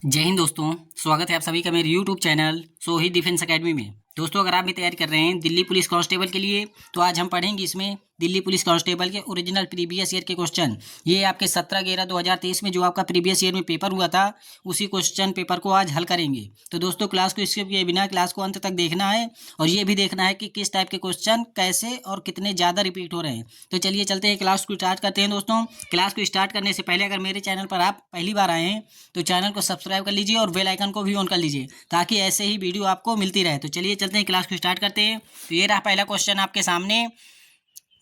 जय हिंद दोस्तों। स्वागत है आप सभी का मेरे YouTube channel Sohit defence academy में। दोस्तों, अगर आप भी तैयारी कर रहे हैं दिल्ली पुलिस कांस्टेबल के लिए, तो आज हम पढ़ेंगे इसमें दिल्ली पुलिस कांस्टेबल के ओरिजिनल प्रीवियस ईयर के क्वेश्चन। ये आपके 17/11/2023 में जो आपका प्रीवियस ईयर में पेपर हुआ था, उसी क्वेश्चन पेपर को आज हल करेंगे। तो दोस्तों, क्लास को स्किप किए बिना क्लास को अंत तक देखना है और ये भी देखना है कि किस टाइप के क्वेश्चन कैसे और कितने ज़्यादा रिपीट हो रहे हैं। तो चलिए चलते हैं, क्लास को स्टार्ट करते हैं। दोस्तों, क्लास को स्टार्ट करने से पहले अगर मेरे चैनल पर आप पहली बार आए हैं तो चैनल को सब्सक्राइब कर लीजिए और बेल आइकन को भी ऑन कर लीजिए, ताकि ऐसे ही वीडियो आपको मिलती रहे। तो चलिए चलते हैं, क्लास को स्टार्ट करते हैं। तो ये रहा पहला क्वेश्चन आपके सामने।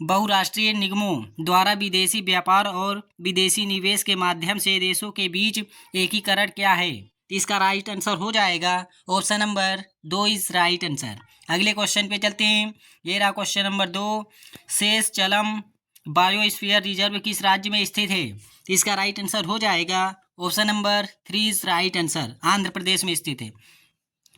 बहुराष्ट्रीय निगमों द्वारा विदेशी व्यापार और विदेशी निवेश के माध्यम से देशों के बीच एकीकरण क्या है? तो इसका राइट आंसर हो जाएगा option number 2 is right answer. अगले क्वेश्चन पे चलते हैं। ये रहा question number 2। Seshachalam biosphere reserve किस राज्य में स्थित है? तो इसका राइट आंसर हो जाएगा option number 3 is right answer. Andhra Pradesh में स्थित है।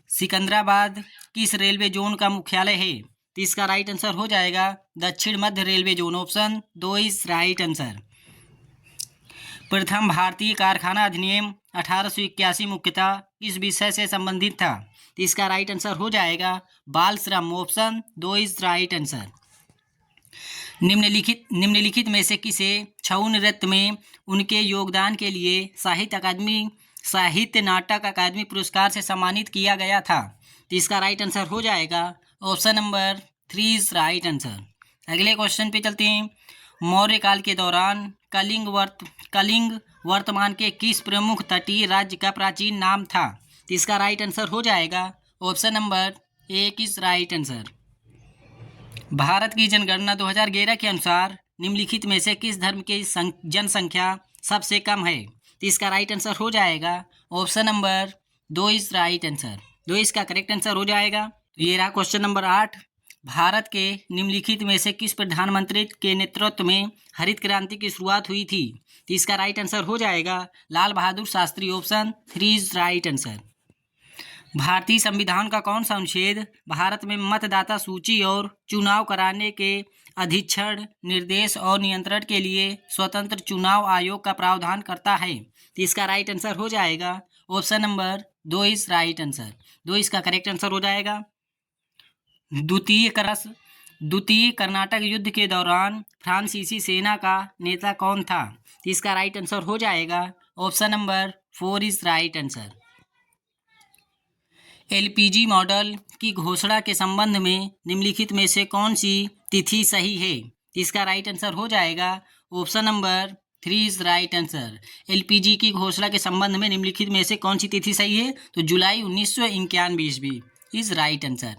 सिकंदराबाद किस रेलवे जोन का मुख्यालय है? तो इसका राइट आंसर हो जाएगा दक्षिण मध्य railway zone. Option 2 is right answer. प्रथम भारतीय कारखाना अधिनियम 1881 मुख्यतः किस विषय से संबंधित था? तो इसका राइट आंसर हो जाएगा बाल श्रम। Option 2 is right answer. निम्नलिखित में से किसे छऊ नृत्य में उनके योगदान के लिए साहित्य नाटक अकादमी पुरस्कार से सम्मानित किया गया था? तो इसका राइट आंसर हो जाएगा option number 3 is right answer. अगले क्वेश्चन पे चलते हैं। मौर्य काल के दौरान कलिंग वर्तमान के किस प्रमुख तटीय राज्य का प्राचीन नाम था? तो इसका राइट आंसर हो जाएगा option number 1 is right answer. Bharat की जनगणना 2011 के अनुसार निम्नलिखित में से किस धर्म की जनसंख्या सबसे कम है? तो इसका राइट आंसर हो जाएगा option number 2 is right answer. 2 इसका करेक्ट आंसर हो जाएगा। तो ये रहा क्वेश्चन नंबर 8। भारत के निम्नलिखित में से किस प्रधानमंत्री के नेतृत्व में हरित क्रांति की शुरुआत हुई थी? तो इसका राइट आंसर हो जाएगा Lal Bahadur Shastri. Option 3 is right answer. भारतीय संविधान का कौन सा अनुच्छेद भारत में मतदाता सूची और चुनाव कराने के अधीक्षण, निर्देश और नियंत्रण के लिए स्वतंत्र चुनाव आयोग का प्रावधान करता है? तो इसका राइट आंसर हो जाएगा option number 2 is right answer. 2 इसका करेक्ट आंसर हो जाएगा। द्वितीय कर्नाटक युद्ध के दौरान फ्रांसीसी सेना का नेता कौन था? तो इसका राइट आंसर हो जाएगा option number 4 is right answer. LPG model की घोषणा के संबंध में निम्नलिखित में से कौन सी तिथि सही है? इसका राइट आंसर हो जाएगा option number 3 is right answer. LPG की घोषणा के संबंध में निम्नलिखित में से कौन सी तिथि सही है? तो जुलाई 1991 ईस्वी इज राइट आंसर।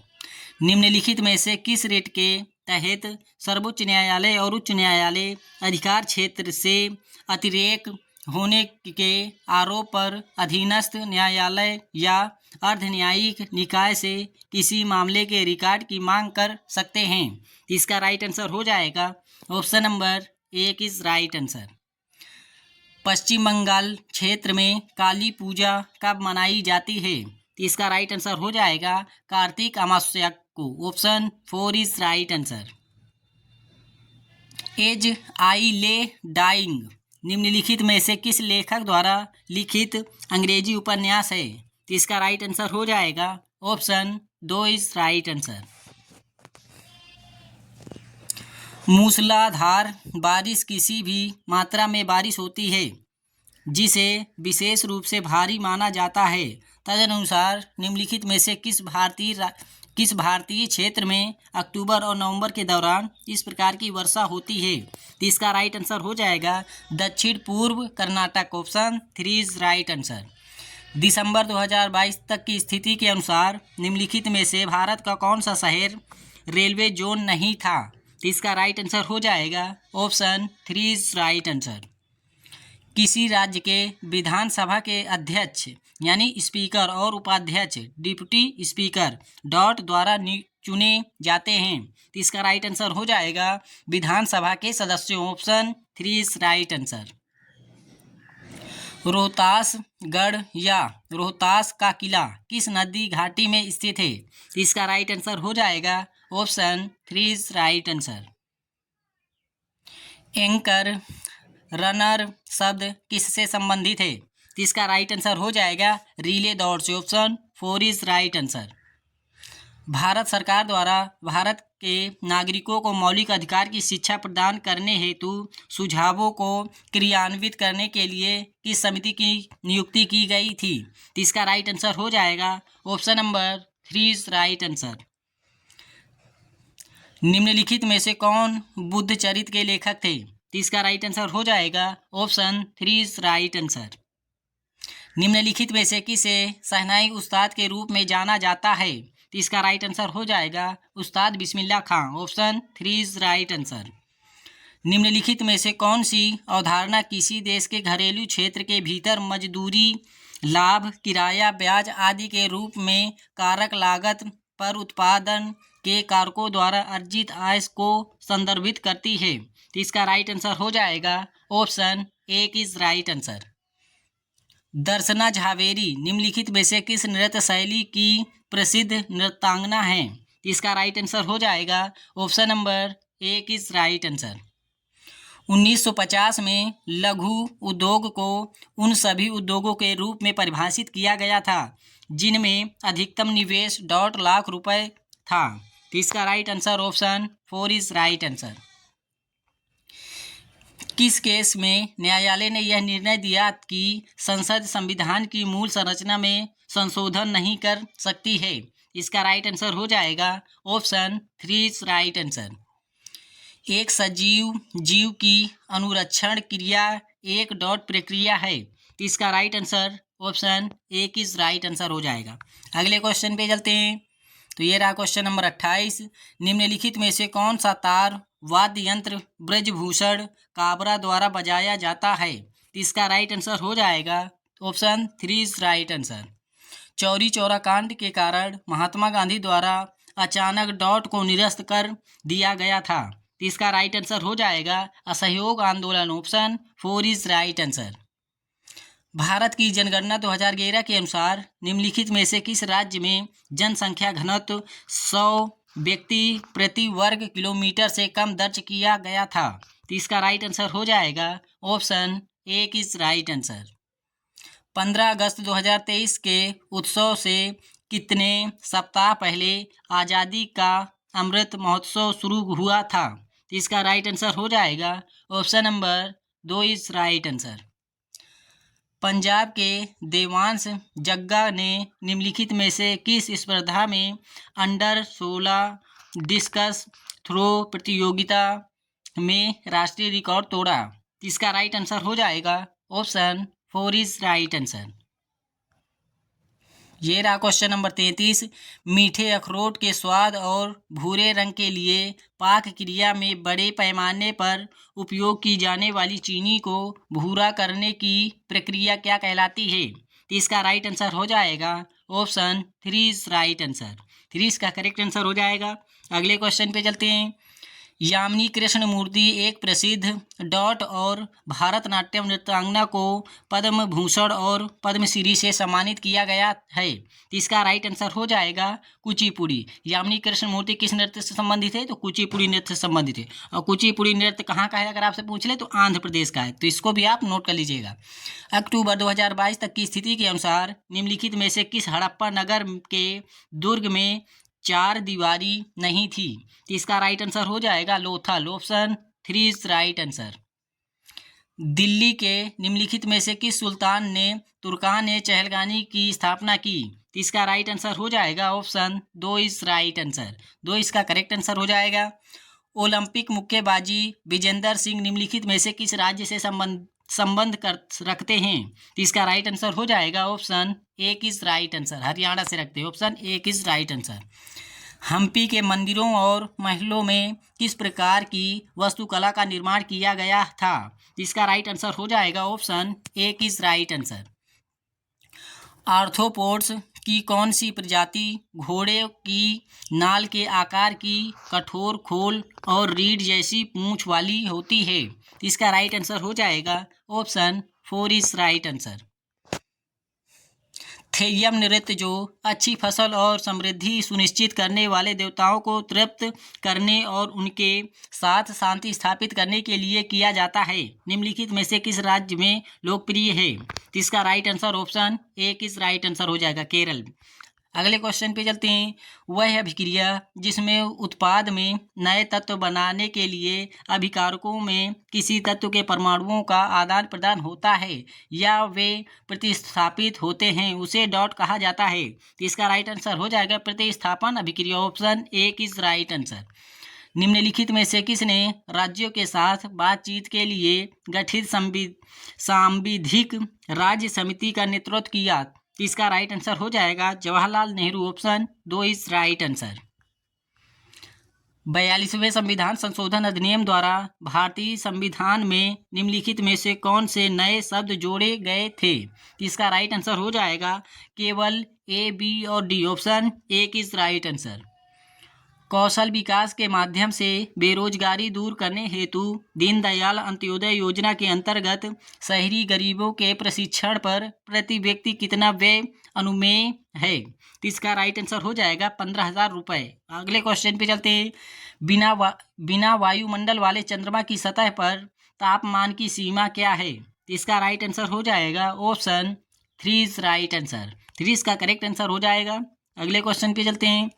निम्नलिखित में से किस रेट के तहत सर्वोच्च न्यायालय और उच्च न्यायालय अधिकार क्षेत्र से अतिरेक होने के आरोप पर अधीनस्थ न्यायालय या अर्ध न्यायिक निकाय से किसी मामले के रिकॉर्ड की मांग कर सकते हैं? इसका राइट आंसर हो जाएगा option number 1 is right answer. Paschim Bangal क्षेत्र में काली पूजा कब मनाई जाती है? इसका राइट आंसर हो जाएगा कार्तिक अमावस्या को। Option 4 is right answer. As I lay dying निम्नलिखित में से किस लेखक द्वारा लिखित अंग्रेजी उपन्यास है? तो इसका राइट आंसर हो जाएगा ऑप्शन 2 इज राइट आंसर। मूसलाधार बारिश किसी भी मात्रा में बारिश होती है जिसे विशेष रूप से भारी माना जाता है। तदनुसार निम्नलिखित में से किस भारतीय क्षेत्र में अक्टूबर और नवंबर के दौरान इस प्रकार की वर्षा होती है? तो इसका राइट आंसर हो जाएगा दक्षिण पूर्व Karnataka. Option 3 is right answer. दिसंबर 2022 तक की स्थिति के अनुसार निम्नलिखित में से भारत का कौन सा शहर रेलवे जोन नहीं था? तो इसका राइट आंसर हो जाएगा ऑप्शन 3 इज राइट आंसर। किसी राज्य के विधानसभा के अध्यक्ष यानी स्पीकर और उपाध्यक्ष डिप्टी स्पीकर द्वारा चुने जाते हैं? तो इसका राइट आंसर हो जाएगा विधानसभा के सदस्यों। Option 3 is right answer. Rohtasgarh या रोहतास का किला किस नदी घाटी में स्थित है? तो इसका राइट आंसर हो जाएगा option 3 is right answer. Anchor runner शब्द किससे संबंधित है? तो इसका राइट आंसर हो जाएगा रिले दौड़ से। Option 4 is right answer. Bharat सरकार द्वारा भारत के नागरिकों को मौलिक अधिकार की शिक्षा प्रदान करने हेतु सुझावों को क्रियान्वित करने के लिए किस समिति की नियुक्ति की गई थी? तो इसका राइट आंसर हो जाएगा option number 3 is right answer. निम्नलिखित में से कौन बुद्ध चरित्र के लेखक थे? तो इसका राइट आंसर हो जाएगा ऑप्शन 3 इज राइट आंसर। निम्नलिखित में से किसे शहनाई उस्ताद के रूप में जाना जाता है? तो इसका राइट आंसर हो जाएगा Ustad Bismillah Khan. Option 3 is right answer. निम्नलिखित में से कौन सी अवधारणा किसी देश के घरेलू क्षेत्र के भीतर मजदूरी, लाभ, किराया, ब्याज आदि के रूप में कारक लागत पर उत्पादन के कारकों द्वारा अर्जित आय को संदर्भित करती है? तो इसका राइट आंसर हो जाएगा ऑप्शन 1 इज राइट आंसर। दर्शना झावेरी निम्नलिखित में से किस नृत्य शैली की प्रसिद्ध नृत्यांगना है? इसका राइट आंसर हो जाएगा option number 1 is right answer. 1950 में लघु उद्योग को उन सभी उद्योगों के रूप में परिभाषित किया गया था जिनमें अधिकतम निवेश 1.5 लाख रुपए था। तो इसका right answer option 4 is right answer. किस केस में न्यायालय ने यह निर्णय दिया कि संसद संविधान की मूल संरचना में संशोधन नहीं कर सकती है? इसका राइट आंसर हो जाएगा ऑप्शन 3 इज राइट आंसर। एक सजीव जीव की अनुरक्षण क्रिया एक डॉट प्रक्रिया है? तो इसका right answer option 1 is right answer हो जाएगा। अगले क्वेश्चन पे चलते हैं। तो ये रहा क्वेश्चन नंबर 28। निम्नलिखित में से कौन सा तार वाद्य यंत्र ब्रजभूषण काबरा द्वारा बजाया जाता है? तो इसका राइट आंसर हो जाएगा option 3 is right answer. Chauri Chaura कांड के कारण महात्मा गांधी द्वारा अचानक डॉट को निरस्त कर दिया गया था। तो इसका राइट आंसर हो जाएगा असहयोग आंदोलन। Option 4 is right answer. Bharat की जनगणना 2011 के अनुसार निम्नलिखित में से किस राज्य में जनसंख्या घनत्व 100 व्यक्ति प्रति वर्ग किलोमीटर से कम दर्ज किया गया था? तो इसका राइट आंसर हो जाएगा ऑप्शन 1 इज राइट आंसर। 15 अगस्त 2023 के उत्सव से कितने सप्ताह पहले आज़ादी का अमृत महोत्सव शुरू हुआ था? तो इसका राइट आंसर हो जाएगा option number 2 is right answer. Punjab के देवांश जग्गा ने निम्नलिखित में से किस स्पर्धा में अंडर 16 डिस्कस थ्रो प्रतियोगिता में राष्ट्रीय रिकॉर्ड तोड़ा? इसका राइट आंसर हो जाएगा ऑप्शन 4 इज राइट आंसर। ये रहा क्वेश्चन नंबर 33। मीठे अखरोट के स्वाद और भूरे रंग के लिए पाक क्रिया में बड़े पैमाने पर उपयोग की जाने वाली चीनी को भूरा करने की प्रक्रिया क्या कहलाती है? तो इसका राइट आंसर हो जाएगा ऑप्शन 3 इज राइट आंसर। 3 इसका करेक्ट आंसर हो जाएगा। अगले क्वेश्चन पे चलते हैं। यामिनी कृष्णमूर्ति एक प्रसिद्ध डॉट और भारतनाट्यम नृत्यांगना को पद्म भूषण और पद्मश्री से सम्मानित किया गया है। इसका राइट आंसर हो जाएगा कुचिपुड़ी। यामिनी कृष्णमूर्ति किस नृत्य से संबंधित है? तो कुचिपुड़ी नृत्य से संबंधित है। और कुचिपुड़ी नृत्य कहाँ का है अगर आपसे पूछ ले तो आंध्र प्रदेश का है। तो इसको भी आप नोट कर लीजिएगा। अक्टूबर 2022 तक की स्थिति के अनुसार निम्नलिखित में से किस हड़प्पा नगर के दुर्ग में 4 दीवारी नहीं थी? तो इसका राइट आंसर हो जाएगा Lothal. Option 3 is right answer. Delhi के निम्नलिखित में से किस सुल्तान ने तुर्कान ए चहलगानी की स्थापना की? तो इसका राइट आंसर हो जाएगा ऑप्शन 2 इज राइट आंसर। 2 इसका करेक्ट आंसर हो जाएगा। ओलंपिक मुक्केबाजी विजेंदर सिंह निम्नलिखित में से किस राज्य से संबंध रखते हैं? तो इसका राइट आंसर हो जाएगा option 1 is right answer. Haryana से रखते हैं। Option 1 is right answer. Hampi के मंदिरों और महलों में किस प्रकार की वास्तुकला का निर्माण किया गया था? इसका राइट आंसर हो जाएगा option 1 is right answer. Arthropods की कौन सी प्रजाति घोड़े की नाल के आकार की कठोर खोल और रीढ़ जैसी पूंछ वाली होती है? इसका राइट आंसर हो जाएगा ऑप्शन 4 इज राइट आंसर। खेयम नृत्य जो अच्छी फसल और समृद्धि सुनिश्चित करने वाले देवताओं को तृप्त करने और उनके साथ शांति स्थापित करने के लिए किया जाता है, निम्नलिखित में से किस राज्य में लोकप्रिय है? तो इसका राइट आंसर ऑप्शन ए किस राइट आंसर हो जाएगा? केरल। अगले क्वेश्चन पे चलते हैं। वह अभिक्रिया जिसमें उत्पाद में नए तत्व बनाने के लिए अभिकारकों में किसी तत्व के परमाणुओं का आदान प्रदान होता है या वे प्रतिस्थापित होते हैं, उसे डॉट कहा जाता है। तो इसका राइट आंसर हो जाएगा प्रतिस्थापन अभिक्रिया। ऑप्शन ए किस राइट आंसर। निम्नलिखित में से किसने राज्यों के साथ बातचीत के लिए गठित सांविधिक राज्य समिति का नेतृत्व किया? इसका राइट आंसर हो जाएगा Jawaharlal Nehru. Option 2 is right answer. 42वें संविधान संशोधन अधिनियम द्वारा भारतीय संविधान में निम्नलिखित में से कौन से नए शब्द जोड़े गए थे? इसका राइट आंसर हो जाएगा केवल ए, बी और D. Option A is right answer. कौशल विकास के माध्यम से बेरोजगारी दूर करने हेतु दीनदयाल अंत्योदय योजना के अंतर्गत शहरी गरीबों के प्रशिक्षण पर प्रति व्यक्ति कितना व्यय अनुमेय है? तो इसका राइट आंसर हो जाएगा 15,000 रुपये। अगले क्वेश्चन पे चलते हैं। बिना वायुमंडल वाले चंद्रमा की सतह पर तापमान की सीमा क्या है? तो इसका राइट आंसर हो जाएगा ऑप्शन 3 इज राइट आंसर। 3 इसका करेक्ट आंसर हो जाएगा। अगले क्वेश्चन पे चलते हैं।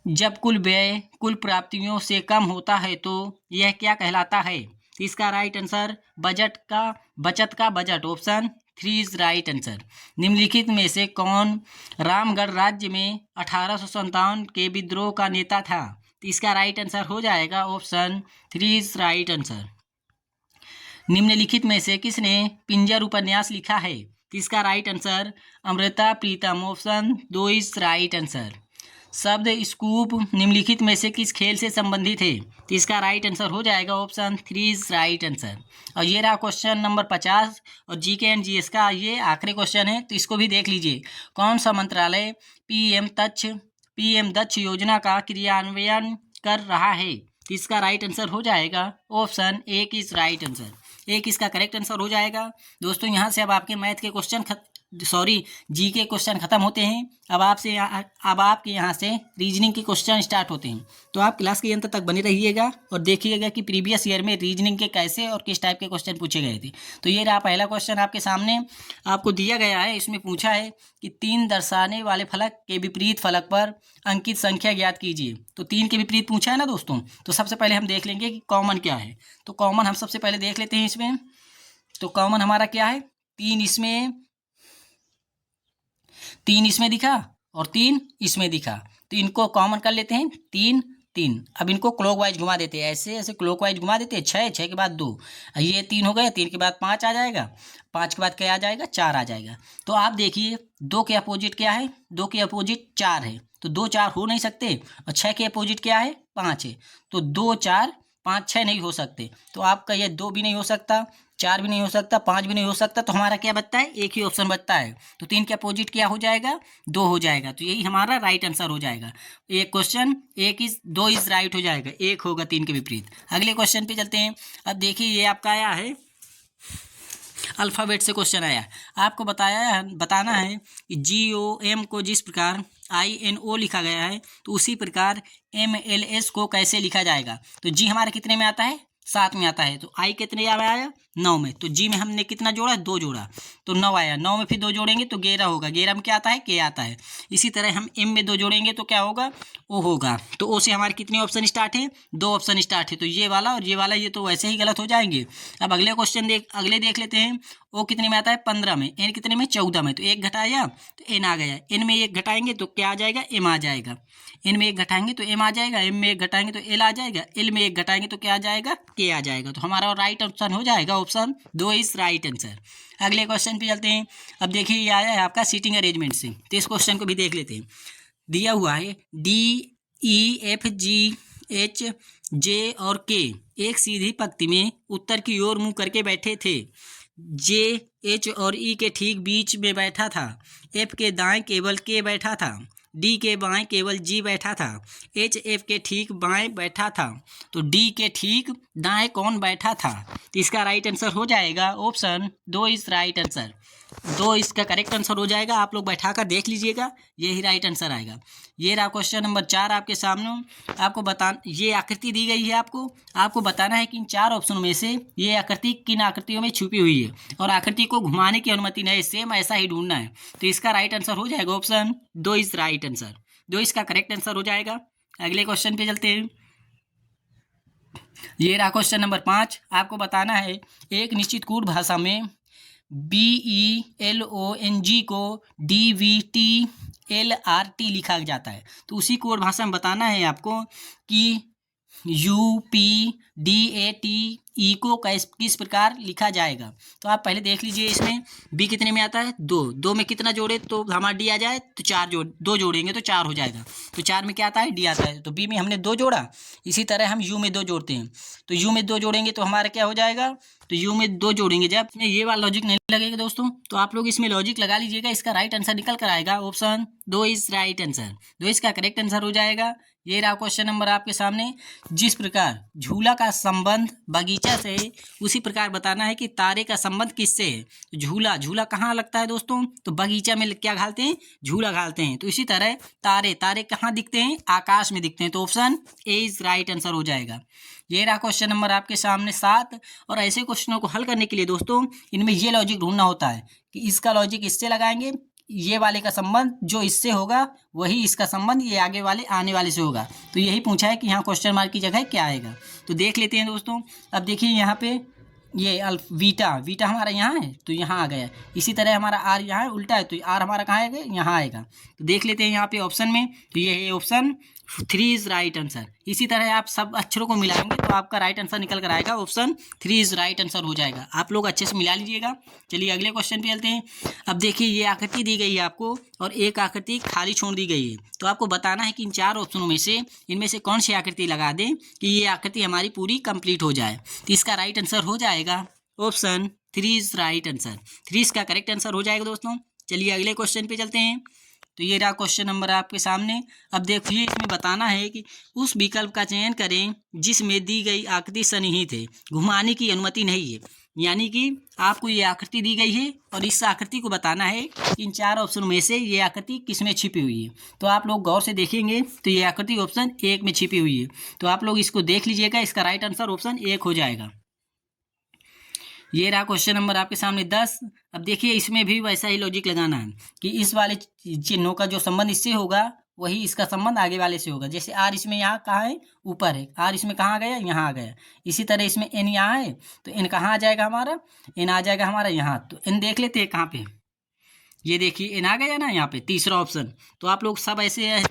जब कुल व्यय कुल प्राप्तियों से कम होता है तो यह क्या कहलाता है? इसका राइट आंसर बचत का budget. Option 3 is right answer. निम्नलिखित में से कौन रामगढ़ राज्य में 1857 के विद्रोह का नेता था? इसका राइट आंसर हो जाएगा ऑप्शन 3 इज राइट आंसर। निम्नलिखित में से किसने पिंजर उपन्यास लिखा है? इसका right answer Amrita Pritam. Option 2 is right answer. शब्द स्कूप निम्नलिखित में से किस खेल से संबंधित है? तो इसका राइट आंसर हो जाएगा ऑप्शन 3 इज राइट आंसर। और ये रहा क्वेश्चन नंबर 50 और जीके एंड जीएस का ये आखिरी क्वेश्चन है, तो इसको भी देख लीजिए। कौन सा मंत्रालय पीएम दक्ष योजना का क्रियान्वयन कर रहा है? तो इसका राइट आंसर हो जाएगा option A is right answer. एक इसका करेक्ट आंसर हो जाएगा। दोस्तों यहाँ से अब आपके मैथ के क्वेश्चन जी के क्वेश्चन खत्म होते हैं। अब आपके यहाँ से रीजनिंग के क्वेश्चन स्टार्ट होते हैं। तो आप क्लास के अंत तक बने रहिएगा और देखिएगा कि प्रीवियस ईयर में रीजनिंग के कैसे और किस टाइप के क्वेश्चन पूछे गए थे। तो ये रहा पहला क्वेश्चन आपके सामने आपको दिया गया है। इसमें पूछा है कि 3 दर्शाने वाले फलक के विपरीत फलक पर अंकित संख्या ज्ञात कीजिए। तो 3 के विपरीत पूछा है ना दोस्तों। तो सबसे पहले हम देख लेंगे कि कॉमन क्या है। तो कॉमन हम सबसे पहले देख लेते हैं इसमें। तो कॉमन हमारा क्या है? 3 इसमें दिखा और 3 इसमें दिखा। तो इनको कॉमन कर लेते हैं। 3 3। अब इनको क्लॉकवाइज घुमा देते हैं, ऐसे ऐसे क्लॉकवाइज घुमा देते हैं। 6 के बाद 2, ये 3 हो गया। 3 के बाद 5 आ जाएगा। 5 के बाद क्या आ जाएगा? 4 आ जाएगा। तो आप देखिए 2 के अपोजिट क्या है? 2 के अपोजिट 4 है। तो 2 4 हो नहीं सकते। और 6 के अपोजिट क्या है? 5 है। तो 2 4 5 6 नहीं हो सकते। तो आपका ये 2 भी नहीं हो सकता, 4 भी नहीं हो सकता, 5 भी नहीं हो सकता। तो हमारा क्या बचता है? एक ही ऑप्शन बचता है। तो 3 के अपोजिट क्या हो जाएगा? 2 हो जाएगा। तो यही हमारा राइट आंसर हो जाएगा। एक क्वेश्चन 2 इज राइट हो जाएगा। 1 होगा 3 के विपरीत। अगले क्वेश्चन पे चलते हैं। अब देखिए ये आपका आया है अल्फ़ाबेट से क्वेश्चन आया। आपको बताना है कि GOM को जिस प्रकार INO लिखा गया है तो उसी प्रकार MLS को कैसे लिखा जाएगा। तो जी हमारे कितने में आता है? 7 में आता है। तो आई कितने में आया? 9 में। तो जी में हमने कितना जोड़ा? 2 जोड़ा, तो 9 आया। 9 में फिर 2 जोड़ेंगे तो 11 होगा। 11 में क्या आता है? के आता है। इसी तरह हम एम में 2 जोड़ेंगे तो क्या होगा? ओ होगा। तो ओ से हमारे कितने ऑप्शन स्टार्ट है? 2 ऑप्शन स्टार्ट है। तो ये वाला और ये वाला ये तो वैसे ही गलत हो जाएंगे। अब अगले क्वेश्चन देख लेते हैं। ओ कितने में आता है? 15 में। एन कितने में? 14 में। तो 1 घटाया तो एन आ गया। एन में 1 घटाएंगे तो क्या आ जाएगा? एम आ जाएगा। एन में 1 घटाएंगे तो एम आ जाएगा। एम में 1 घटाएंगे तो एल आ जाएगा। एल में 1 घटाएंगे तो क्या आ जाएगा? के आ जाएगा। तो हमारा राइट ऑप्शन हो जाएगा ऑप्शन 2 इज राइट आंसर। अगले क्वेश्चन पे चलते हैं। अब देखिए ये आया है आपका सीटिंग अरेंजमेंट से। तो इस क्वेश्चन को भी देख लेते हैं। दिया हुआ है DEFGH और K एक सीधी पंक्ति में उत्तर की ओर मुंह करके बैठे थे। J H और E के ठीक बीच में बैठा था। F के दाएं केवल K बैठा था। D के बाएं केवल G बैठा था। H F के ठीक बाएं बैठा था। तो D के ठीक दाएं कौन बैठा था? तो इसका राइट आंसर हो जाएगा ऑप्शन 2 इज राइट आंसर। दो इसका करेक्ट आंसर हो जाएगा। आप लोग बैठा कर देख लीजिएगा, यही राइट आंसर आएगा। ये रहा क्वेश्चन नंबर 4 आपके सामने। आपको ये आकृति दी गई है, आपको बताना है कि इन 4 ऑप्शनों में से ये आकृति किन आकृतियों में छुपी हुई है और आकृति को घुमाने की अनुमति नहीं, सेम ऐसा ही ढूंढना है। तो इसका राइट आंसर हो जाएगा ऑप्शन 2 इज राइट आंसर। 2 इसका करेक्ट आंसर हो जाएगा। अगले क्वेश्चन पे चलते हैं। ये रहा क्वेश्चन नंबर 5। आपको बताना है एक निश्चित कूट भाषा में BELONG को DVTLRT लिखा जाता है। तो उसी कोड भाषा में बताना है आपको कि UPDATE को किस प्रकार लिखा जाएगा। तो आप पहले देख लीजिए, इसमें बी कितने में आता है 2 में कितना जोड़े तो हमारा डी आ जाए, तो 2 जोड़ेंगे तो 4 हो जाएगा। तो 4 में क्या आता है, डी आता है। तो बी में हमने 2 जोड़ा, इसी तरह हम यू में 2 जोड़ते हैं। तो यू में 2 जोड़ेंगे तो हमारा क्या हो जाएगा, तो यू में 2 जोड़ेंगे। जब इसमें ये वाला लॉजिक नहीं लगेगा दोस्तों, तो आप लोग इसमें लॉजिक लगा लीजिएगा। इसका राइट आंसर निकल कर आएगा ऑप्शन 2 इज राइट आंसर। 2 इसका करेक्ट आंसर हो जाएगा। ये रहा क्वेश्चन नंबर आपके सामने। जिस प्रकार झूला का संबंध बगीचा से है, उसी प्रकार बताना है कि तारे का संबंध किससे है। झूला कहाँ लगता है दोस्तों, तो बगीचा में क्या घालते हैं, झूला घालते हैं। तो इसी तरह तारे कहाँ दिखते हैं, आकाश में दिखते हैं। तो option A is right answer हो जाएगा। ये रहा क्वेश्चन नंबर आपके सामने 7। और ऐसे क्वेश्चनों को हल करने के लिए दोस्तों इनमें ये लॉजिक ढूंढना होता है कि इसका लॉजिक इससे लगाएंगे, ये वाले का संबंध जो इससे होगा वही इसका संबंध ये आगे वाले आने वाले से होगा। तो यही पूछा है कि यहाँ क्वेश्चन मार्क की जगह क्या आएगा। तो देख लेते हैं दोस्तों। अब देखिए यहाँ पे ये वीटा हमारा यहाँ है तो यहाँ आ गया। इसी तरह हमारा आर यहाँ है, उल्टा है, तो आर हमारा कहाँ आएगा, यहाँ आएगा। तो देख लेते हैं यहाँ पे ऑप्शन में, तो ये है ऑप्शन 3 इज राइट आंसर। इसी तरह आप सब अक्षरों को मिलाएंगे तो आपका राइट आंसर निकल कर आएगा, ऑप्शन 3 इज राइट आंसर हो जाएगा। आप लोग अच्छे से मिला लीजिएगा। चलिए अगले क्वेश्चन पे चलते हैं। अब देखिए ये आकृति दी गई है आपको और एक आकृति खाली छोड़ दी गई है। तो आपको बताना है कि इन 4 ऑप्शनों में से इनमें से कौन सी आकृति लगा दें कि ये आकृति हमारी पूरी कंप्लीट हो जाए। तो इसका राइट आंसर हो जाएगा ऑप्शन 3 इज राइट आंसर। 3 इसका करेक्ट आंसर हो जाएगा दोस्तों। चलिए अगले क्वेश्चन पे चलते हैं। तो ये रहा क्वेश्चन नंबर आपके सामने। अब देखिए इसमें बताना है कि उस विकल्प का चयन करें जिसमें दी गई आकृति सन्निहित है, घुमाने की अनुमति नहीं है। यानी कि आपको ये आकृति दी गई है और इस आकृति को बताना है कि इन 4 ऑप्शनों में से ये आकृति किसमें छिपी हुई है। तो आप लोग गौर से देखेंगे तो ये आकृति ऑप्शन 1 में छिपी हुई है। तो आप लोग इसको देख लीजिएगा, इसका राइट आंसर ऑप्शन 1 हो जाएगा। ये रहा क्वेश्चन नंबर आपके सामने 10। अब देखिए इसमें भी वैसा ही लॉजिक लगाना है कि इस वाले चिन्हों का जो संबंध इससे होगा वही इसका संबंध आगे वाले से होगा। जैसे आर इसमें यहाँ कहाँ है, ऊपर है, आर इसमें कहाँ आ गया, यहाँ आ गया। इसी तरह इसमें एन यहाँ है तो एन कहाँ आ जाएगा हमारा, एन आ जाएगा हमारा यहाँ। तो एन देख लेते हैं कहाँ पे, ये देखिए एन आ गया ना यहाँ पे, तीसरा ऑप्शन। तो आप लोग सब ऐसे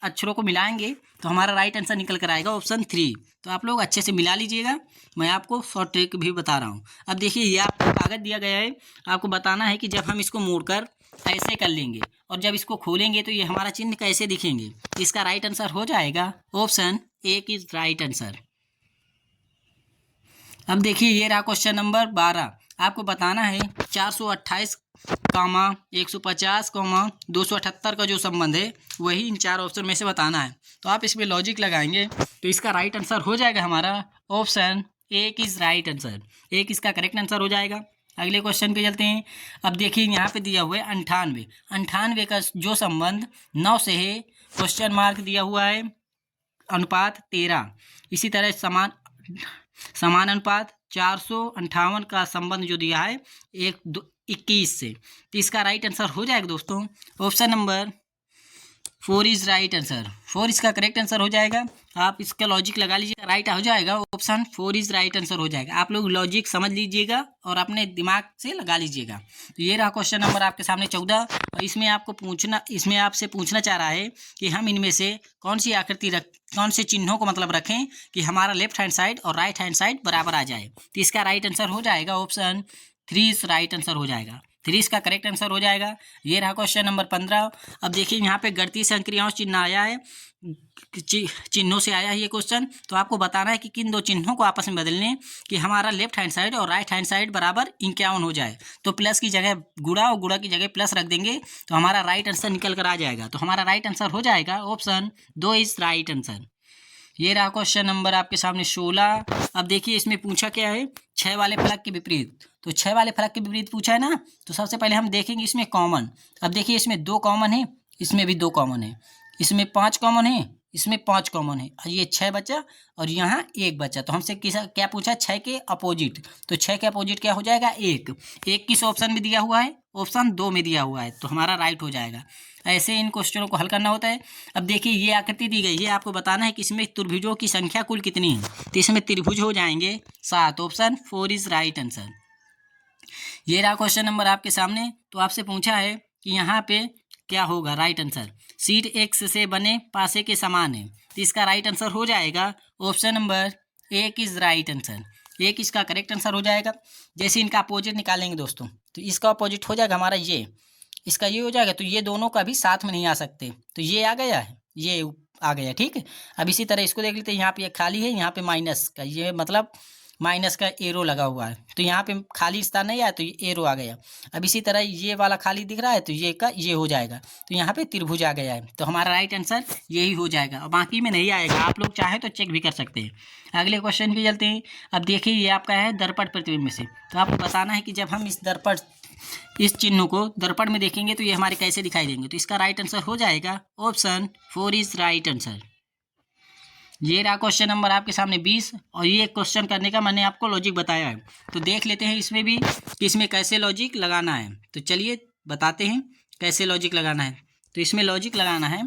अक्षरों को मिलाएंगे तो हमारा राइट आंसर निकल कर आएगा ऑप्शन 3। तो आप लोग अच्छे से मिला लीजिएगा, मैं आपको शॉर्ट ट्रिक भी बता रहा हूँ। अब देखिए ये आपको कागज दिया गया है, आपको बताना है कि जब हम इसको मोड़कर ऐसे कर लेंगे और जब इसको खोलेंगे तो ये हमारा चिन्ह कैसे दिखेंगे। इसका राइट आंसर हो जाएगा ऑप्शन 1 इज राइट आंसर। अब देखिए ये रहा क्वेश्चन नंबर 12। आपको बताना है 428, 150, 278 का जो संबंध है वही इन 4 ऑप्शन में से बताना है। तो आप इसमें लॉजिक लगाएंगे तो इसका राइट आंसर हो जाएगा हमारा ऑप्शन 1 इज राइट आंसर। 1 इसका करेक्ट आंसर हो जाएगा। अगले क्वेश्चन पे चलते हैं। अब देखिए यहाँ पे दिया हुआ है 98 का जो संबंध 9 से है, क्वेश्चन मार्क दिया हुआ है, अनुपात 13। इसी तरह समान अनुपात 458 का संबंध जो दिया है 21 से। तो इसका राइट आंसर हो जाएगा दोस्तों option number 4 is right answer. 4 इसका करेक्ट आंसर हो जाएगा। आप इसका लॉजिक लगा लीजिएगा, राइट हो जाएगा ऑप्शन 4 इज राइट आंसर हो जाएगा। आप लोग लॉजिक समझ लीजिएगा और अपने दिमाग से लगा लीजिएगा। तो ये रहा क्वेश्चन नंबर आपके सामने 14। और इसमें आपसे पूछना चाह रहा है कि हम इनमें से कौन से चिन्हों को मतलब रखें कि हमारा लेफ्ट हैंड साइड और राइट हैंड साइड बराबर आ जाए। तो इसका राइट आंसर हो जाएगा ऑप्शन 3 इज राइट आंसर हो जाएगा। 3 इसका करेक्ट आंसर हो जाएगा। ये रहा क्वेश्चन नंबर 15। अब देखिए यहाँ पे गणितीय संक्रियाओं चिन्ह आया है, चिन्हों से आया है ये क्वेश्चन। तो आपको बताना है कि किन 2 चिन्हों को आपस में बदलने कि हमारा लेफ्ट हैंड साइड और राइट हैंड साइड बराबर 51 हो जाए। तो प्लस की जगह गुणा और गुणा की जगह प्लस रख देंगे तो हमारा राइट आंसर निकल कर आ जाएगा। तो हमारा राइट आंसर हो जाएगा ऑप्शन 2 इज राइट आंसर। ये रहा क्वेश्चन नंबर आपके सामने 16। अब देखिए इसमें पूछा क्या है, 6 वाले फलक के विपरीत। तो 6 वाले फलक के विपरीत पूछा है ना, तो सबसे पहले हम देखेंगे इसमें कॉमन। अब देखिए इसमें 2 कॉमन है, इसमें भी 2 कॉमन है, इसमें 5 कॉमन है, इसमें 5 कॉमन है, और ये 6 बचा और यहाँ 1 बचा। तो हमसे क्या पूछा, 6 के अपोजिट। तो 6 के अपोजिट क्या हो जाएगा, 1। 1 किस ऑप्शन में दिया हुआ है, ऑप्शन 2 में दिया हुआ है, तो हमारा राइट हो जाएगा। ऐसे इन क्वेश्चनों को हल करना होता है। अब देखिए ये आकृति दी गई है, आपको बताना है कि इसमें त्रिभुजों की संख्या कुल कितनी है। तो इसमें त्रिभुज हो जाएंगे 7, ऑप्शन 4 इज राइट आंसर। ये रहा क्वेश्चन नंबर आपके सामने। तो आपसे पूछा है कि यहाँ पे क्या होगा राइट आंसर, सीट एक्स से बने पासे के समान है। तो इसका राइट आंसर हो जाएगा option number 1 is right answer. 1 इसका करेक्ट आंसर हो जाएगा। जैसे इनका अपोजिट निकालेंगे दोस्तों, तो इसका अपोजिट हो जाएगा हमारा ये, इसका ये हो जाएगा। तो ये दोनों का भी साथ में नहीं आ सकते, तो ये आ गया है, ये आ गया, ठीक है। अब इसी तरह इसको देख लेते हैं, यहाँ पे खाली है, यहाँ पे माइनस का, ये मतलब माइनस का एरो लगा हुआ है, तो यहाँ पे खाली स्थान नहीं आया, तो ये एरो आ गया। अब इसी तरह ये वाला खाली दिख रहा है, तो ये का ये हो जाएगा, तो यहाँ पे त्रिभुज आ गया है। तो हमारा राइट आंसर यही हो जाएगा, और बाकी में नहीं आएगा। आप लोग चाहे तो चेक भी कर सकते हैं। अगले क्वेश्चन पे चलते हैं। अब देखिए ये आपका है दर्पण प्रतिबिंब में से। तो आपको बताना है कि जब हम इस चिन्ह को दर्पण में देखेंगे तो ये हमारे कैसे दिखाई देंगे। तो इसका राइट आंसर हो जाएगा ऑप्शन 4 इज राइट आंसर। ये रहा क्वेश्चन नंबर आपके सामने 20, और ये क्वेश्चन करने का मैंने आपको लॉजिक बताया है। तो देख लेते हैं इसमें भी कि इसमें कैसे लॉजिक लगाना है। तो चलिए बताते हैं कैसे लॉजिक लगाना है। तो इसमें लॉजिक लगाना है,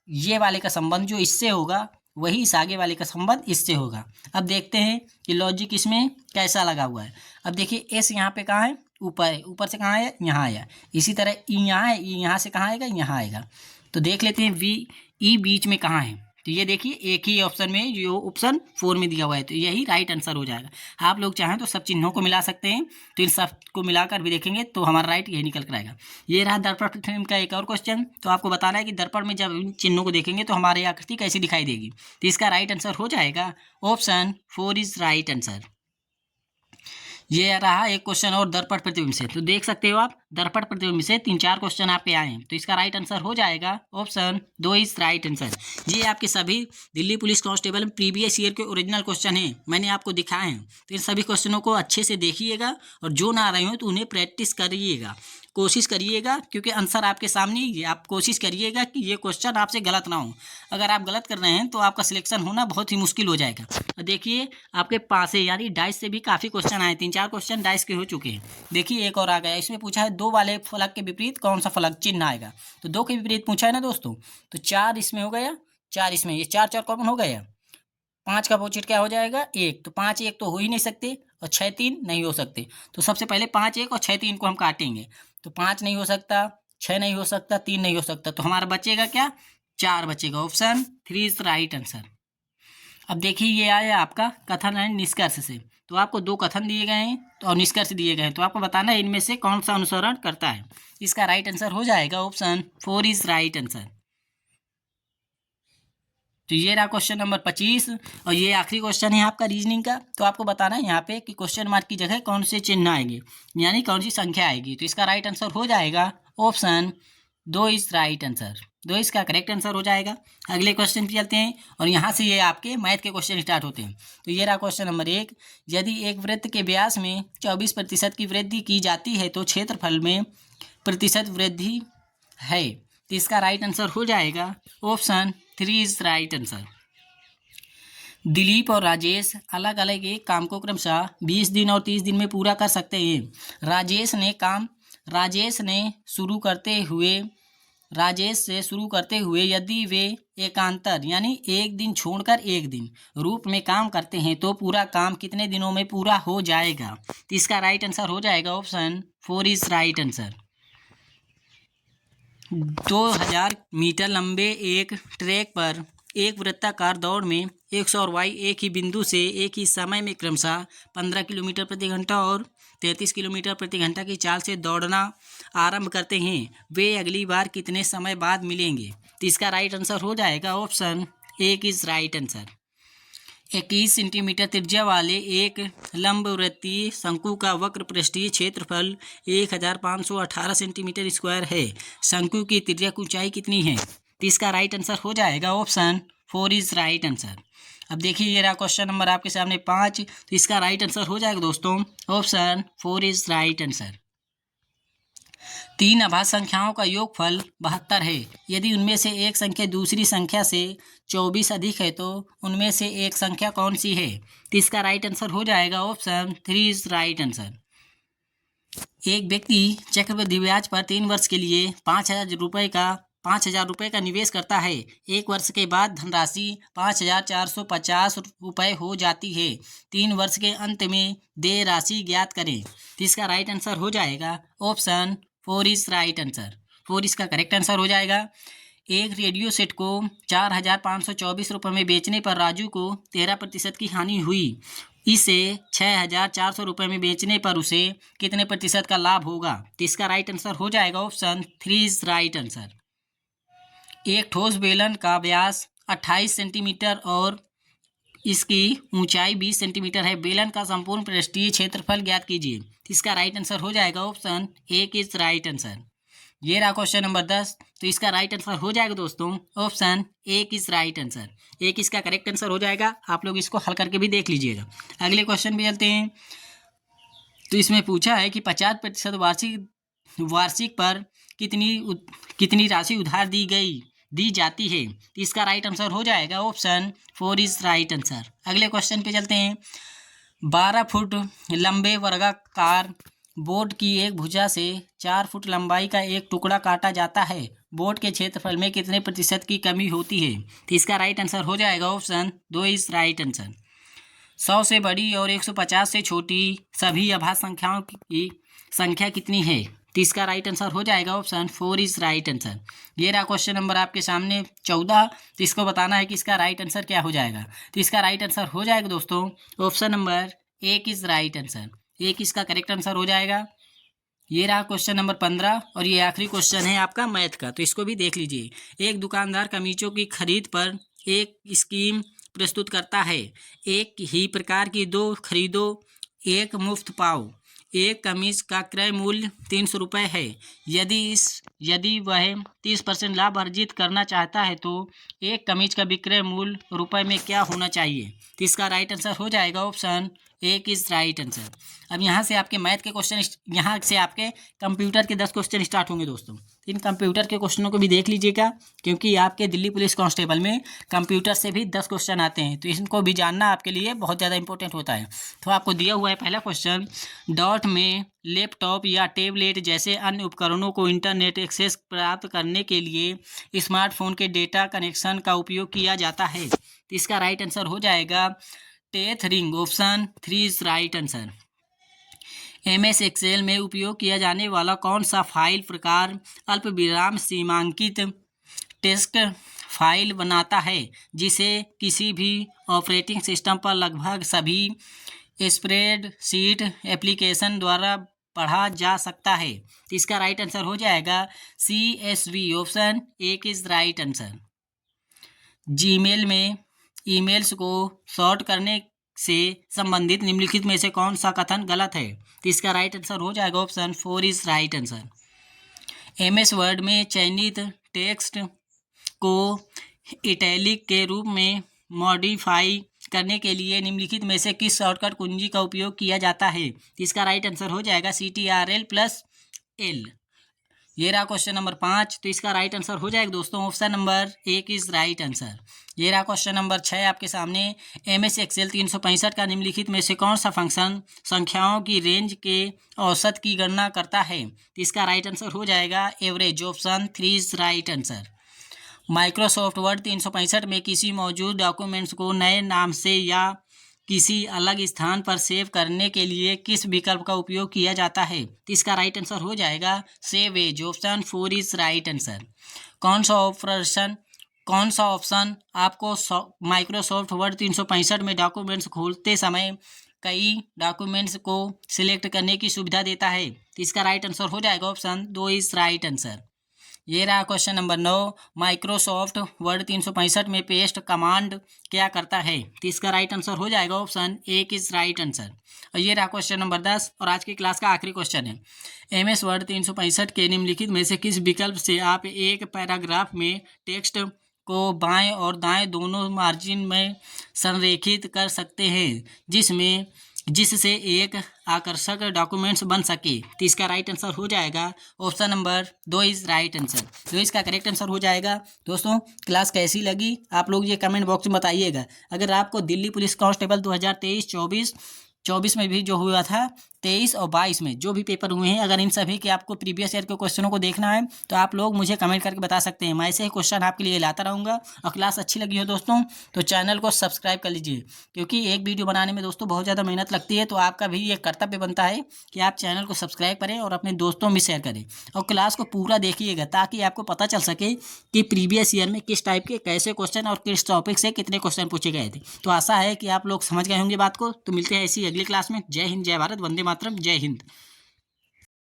ये वाले का संबंध जो इससे होगा वही इस आगे वाले का संबंध इससे होगा। अब देखते हैं कि लॉजिक इसमें कैसा लगा हुआ है। अब देखिए एस यहाँ पे कहाँ है, ऊपर है, ऊपर से कहाँ आया, यहाँ आया। इसी तरह ई यहाँ है, ई यहाँ से कहाँ आएगा, यहाँ आएगा। तो देख लेते हैं वी ई बीच में कहाँ है। तो ये देखिए एक ही ऑप्शन में, जो ऑप्शन 4 में दिया हुआ है, तो यही राइट आंसर हो जाएगा। आप लोग चाहें तो सब चिन्हों को मिला सकते हैं, तो इन सब को मिलाकर भी देखेंगे तो हमारा राइट यही निकल कर आएगा। ये रहा दर्पण प्रतिबिंब का एक और क्वेश्चन। तो आपको बताना है कि दर्पण में जब इन चिन्हों को देखेंगे तो हमारी आकृति कैसी दिखाई देगी। तो इसका राइट आंसर हो जाएगा ऑप्शन 4 इज राइट आंसर। ये रहा एक क्वेश्चन और दर्पण प्रतिबिंब से। तो देख सकते हो आप, दर्पण प्रतिबिंब से 3-4 क्वेश्चन आपके आए हैं। तो इसका राइट आंसर हो जाएगा ऑप्शन 2 इज राइट आंसर। ये आपके सभी दिल्ली पुलिस कांस्टेबल में प्रीवियस ईयर के ओरिजिनल क्वेश्चन हैं, मैंने आपको दिखाए हैं। तो इन सभी क्वेश्चनों को अच्छे से देखिएगा, और जो ना आ रहे हो तो उन्हें प्रैक्टिस करिएगा, कोशिश करिएगा, क्योंकि आंसर आपके सामने ही है। आप कोशिश करिएगा कि ये क्वेश्चन आपसे गलत ना हो। अगर आप गलत कर रहे हैं तो आपका सिलेक्शन होना बहुत ही मुश्किल हो जाएगा। देखिए आपके पास है, यानी डाइस से भी काफ़ी क्वेश्चन आए, 3-4 क्वेश्चन डाइस के हो चुके हैं। देखिए एक और आ गया, इसमें पूछा है 2 वाले फलक के विपरीत कौन सा फलक चिन्ह आएगा। तो 2 के विपरीत पूछा है ना दोस्तों, तो 4 इसमें हो गया, 4 इसमें, ये 4 कॉमन हो गया। 5 का अपोजिट क्या हो जाएगा, 1। तो 5 1 तो हो ही नहीं सकते, और 6 3 नहीं हो सकते। तो सबसे पहले 5 1 और 6 3 को हम काटेंगे। तो 5 नहीं हो सकता, 6 नहीं हो सकता, 3 नहीं हो सकता, तो हमारा बचेगा क्या, 4 बचेगा। Option 3 is right answer. अब देखिए ये आया आपका कथन एंड निष्कर्ष से। तो आपको 2 कथन दिए गए हैं और निष्कर्ष दिए गए हैं, तो आपको बताना है इनमें से कौन सा अनुसरण करता है। इसका राइट आंसर हो जाएगा ऑप्शन 4 इज राइट आंसर। तो ये रहा क्वेश्चन नंबर 25, और ये आखिरी क्वेश्चन है आपका रीजनिंग का। तो आपको बताना है यहाँ पे कि क्वेश्चन मार्क की जगह कौन से चिन्ह आएंगे, यानी कौन सी संख्या आएगी। तो इसका राइट आंसर हो जाएगा ऑप्शन 2 इज राइट आंसर। 2 इसका करेक्ट आंसर हो जाएगा। अगले क्वेश्चन पे चलते हैं, और यहाँ से ये आपके मैथ के क्वेश्चन स्टार्ट होते हैं। तो ये रहा क्वेश्चन नंबर 1, यदि एक वृत्त के व्यास में 24% की वृद्धि की जाती है तो क्षेत्रफल में प्रतिशत वृद्धि है। तो इसका राइट आंसर हो जाएगा option 3 is right answer. Dilip और राजेश अलग अलग एक काम को क्रमशः 20 दिन और 30 दिन में पूरा कर सकते हैं। राजेश से शुरू करते हुए यदि वे एकांतर यानी एक दिन छोड़कर एक दिन रूप में काम करते हैं तो पूरा काम कितने दिनों में पूरा हो जाएगा। तो इसका राइट आंसर हो जाएगा option 4 is right answer. 2000 metre लंबे एक ट्रैक पर एक वृत्ताकार दौड़ में एक्स और वाई एक ही बिंदु से एक ही समय में क्रमशः 15 किलोमीटर प्रति घंटा और 33 किलोमीटर प्रति घंटा की चाल से दौड़ना आरंभ करते हैं। वे अगली बार कितने समय बाद मिलेंगे। तो इसका राइट आंसर हो जाएगा option 1 is right answer. 21 centimetre त्रिज्या वाले एक लंबवृत्तीय शंकु का वक्र पृष्ठीय क्षेत्रफल 1518 सेंटीमीटर स्क्वायर है। शंकु की त्रिज्या की ऊंचाई कितनी है। तो इसका राइट आंसर हो जाएगा ऑप्शन 4 इज राइट आंसर। अब देखिए ये रहा क्वेश्चन नंबर आपके सामने 5, तो इसका राइट आंसर हो जाएगा दोस्तों ऑप्शन 4 इज राइट आंसर। 3 अभाज्य संख्याओं का योगफल 72 है। यदि उनमें से एक संख्या दूसरी संख्या से 24 अधिक है तो उनमें से एक संख्या कौन सी है? तो इसका राइट आंसर हो जाएगा ऑप्शन 3 इज राइट आंसर। एक व्यक्ति चक्रवृद्धि ब्याज पर 3 वर्ष के लिए 5,000 रुपये का निवेश करता है। 1 वर्ष के बाद धनराशि 5,450 रुपये हो जाती है। 3 वर्ष के अंत में देय राशि ज्ञात करें। तो इसका राइट आंसर हो जाएगा ऑप्शन 4 इज राइट आंसर। 4 इसका करेक्ट आंसर हो जाएगा। एक रेडियो सेट को 4,524 रुपये में बेचने पर राजू को 13% की हानि हुई। इसे 6,400 रुपये में बेचने पर उसे कितने प्रतिशत का लाभ होगा? तो इसका राइट आंसर हो जाएगा ऑप्शन 3 इज राइट आंसर। एक ठोस बेलन का व्यास 28 सेंटीमीटर और इसकी ऊंचाई 20 सेंटीमीटर है। बेलन का संपूर्ण पृष्ठीय क्षेत्रफल ज्ञात कीजिए। इसका राइट आंसर हो जाएगा ऑप्शन 1 इज राइट आंसर। ये रहा क्वेश्चन नंबर 10, तो इसका राइट आंसर हो जाएगा दोस्तों ऑप्शन 1 इज राइट आंसर। 1 इसका करेक्ट आंसर हो जाएगा। आप लोग इसको हल करके भी देख लीजिएगा। अगले क्वेश्चन पे चलते हैं। तो इसमें पूछा है कि 50% वार्षिक पर कितनी राशि उधार दी जाती है? तो इसका राइट आंसर हो जाएगा ऑप्शन 4 इज राइट आंसर। अगले क्वेश्चन पे चलते हैं। 12 फुट लंबे वर्गाकार बोर्ड की एक भुजा से 4 फुट लंबाई का एक टुकड़ा काटा जाता है। बोर्ड के क्षेत्रफल में कितने प्रतिशत की कमी होती है? तो इसका राइट आंसर हो जाएगा ऑप्शन 2 इज राइट आंसर। 100 से बड़ी और 150 से छोटी सभी अभाज्य संख्याओं की संख्या कितनी है? तो इसका राइट आंसर हो जाएगा ऑप्शन 4 इज राइट आंसर। ये रहा क्वेश्चन नंबर आपके सामने 14, तो इसको बताना है कि इसका राइट आंसर क्या हो जाएगा। तो इसका राइट आंसर हो जाएगा दोस्तों option number 1 is right answer. 1 इसका करेक्ट आंसर हो जाएगा। ये रहा क्वेश्चन नंबर 15 और ये आखिरी क्वेश्चन है आपका मैथ का, तो इसको भी देख लीजिए। एक दुकानदार कमीजों की खरीद पर एक स्कीम प्रस्तुत करता है। एक ही प्रकार की 2 खरीदो, एक मुफ्त पाओ। एक कमीज का क्रय मूल्य 300 रुपये है। यदि वह 30% लाभ अर्जित करना चाहता है तो एक कमीज का विक्रय मूल्य रुपये में क्या होना चाहिए? तो इसका राइट आंसर हो जाएगा ऑप्शन 1 इज राइट आंसर। अब यहाँ से आपके मैथ के क्वेश्चन, यहाँ से आपके कंप्यूटर के 10 क्वेश्चन स्टार्ट होंगे दोस्तों। इन कंप्यूटर के क्वेश्चनों को भी देख लीजिएगा, क्योंकि आपके दिल्ली पुलिस कांस्टेबल में कंप्यूटर से भी 10 क्वेश्चन आते हैं, तो इनको भी जानना आपके लिए बहुत ज़्यादा इंपॉर्टेंट होता है। तो आपको दिया हुआ है पहला क्वेश्चन, डॉट में लैपटॉप या टैबलेट जैसे अन्य उपकरणों को इंटरनेट एक्सेस प्राप्त करने के लिए स्मार्टफोन के डेटा कनेक्शन का उपयोग किया जाता है। तो इसका राइट आंसर हो जाएगा tethering, option 3 is right answer. MS Excel में उपयोग किया जाने वाला कौन सा फाइल प्रकार अल्पविराम सीमांकित टेक्स्ट फाइल बनाता है, जिसे किसी भी ऑपरेटिंग सिस्टम पर लगभग सभी स्प्रेडशीट एप्लीकेशन द्वारा पढ़ा जा सकता है? तो इसका राइट आंसर हो जाएगा CSV, option 1 is right answer. Gmail में ईमेल्स को सॉर्ट करने से संबंधित निम्नलिखित में से कौन सा कथन गलत है? तो इसका राइट आंसर हो जाएगा option 4 is right answer. MS word में चयनित टेक्स्ट को इटैलिक के रूप में मॉडिफाई करने के लिए निम्नलिखित में से किस शॉर्टकट कुंजी का उपयोग किया जाता है? तो इसका राइट आंसर हो जाएगा CTRL+L। ये रहा क्वेश्चन नंबर 5, तो इसका राइट आंसर हो जाएगा दोस्तों option number 1 is right answer. ये रहा क्वेश्चन नंबर 6 आपके सामने। MS एक्सेल 365 का निम्नलिखित में से कौन सा फंक्शन संख्याओं की रेंज के औसत की गणना करता है? तो इसका राइट आंसर हो जाएगा average, option 3 is right answer. Microsoft word 365 में किसी मौजूद डॉक्यूमेंट्स को नए नाम से या किसी अलग स्थान पर सेव करने के लिए किस विकल्प का उपयोग किया जाता है? तो इसका राइट आंसर हो जाएगा save as, option 4 is right answer. कौन सा ऑप्शन आपको माइक्रोसॉफ्ट वर्ड 365 में डॉक्यूमेंट्स खोलते समय कई डॉक्यूमेंट्स को सिलेक्ट करने की सुविधा देता है? तो इसका राइट आंसर हो जाएगा ऑप्शन 2 इज राइट आंसर। ये रहा क्वेश्चन नंबर 9, माइक्रोसॉफ्ट वर्ड 365 में पेस्ट कमांड क्या करता है? तो इसका राइट आंसर हो जाएगा ऑप्शन 1 इज राइट आंसर। और ये रहा क्वेश्चन नंबर 10 और आज की क्लास का आखिरी क्वेश्चन है। MS वर्ड 365 के निम्नलिखित में से किस विकल्प से आप एक पैराग्राफ में टेक्स्ट को बाएं और दाएं दोनों मार्जिन में संरेखित कर सकते हैं, जिससे एक आकर्षक डॉक्यूमेंट्स बन सके। तो इसका राइट आंसर हो जाएगा option number 2 is right answer. तो इसका करेक्ट आंसर हो जाएगा। दोस्तों क्लास कैसी लगी आप लोग ये कमेंट बॉक्स में बताइएगा। अगर आपको दिल्ली पुलिस कांस्टेबल 2023-24 में भी जो हुआ था 23 और 22 में जो भी पेपर हुए हैं, अगर इन सभी के आपको प्रीवियस ईयर के क्वेश्चनों को देखना है तो आप लोग मुझे कमेंट करके बता सकते हैं। मैं ऐसे ही क्वेश्चन आपके लिए लाता रहूँगा। और क्लास अच्छी लगी हो दोस्तों तो चैनल को सब्सक्राइब कर लीजिए, क्योंकि एक वीडियो बनाने में दोस्तों बहुत ज़्यादा मेहनत लगती है। तो आपका भी ये कर्तव्य बनता है कि आप चैनल को सब्सक्राइब करें और अपने दोस्तों में शेयर करें और क्लास को पूरा देखिएगा, ताकि आपको पता चल सके कि प्रीवियस ईयर में किस टाइप के कैसे क्वेश्चन और किस टॉपिक से कितने क्वेश्चन पूछे गए थे। तो आशा है कि आप लोग समझ गए होंगे बात को। तो मिलते हैं ऐसी अगली क्लास में। जय हिंद, जय भारत, वंदे मातरम, जय हिंद।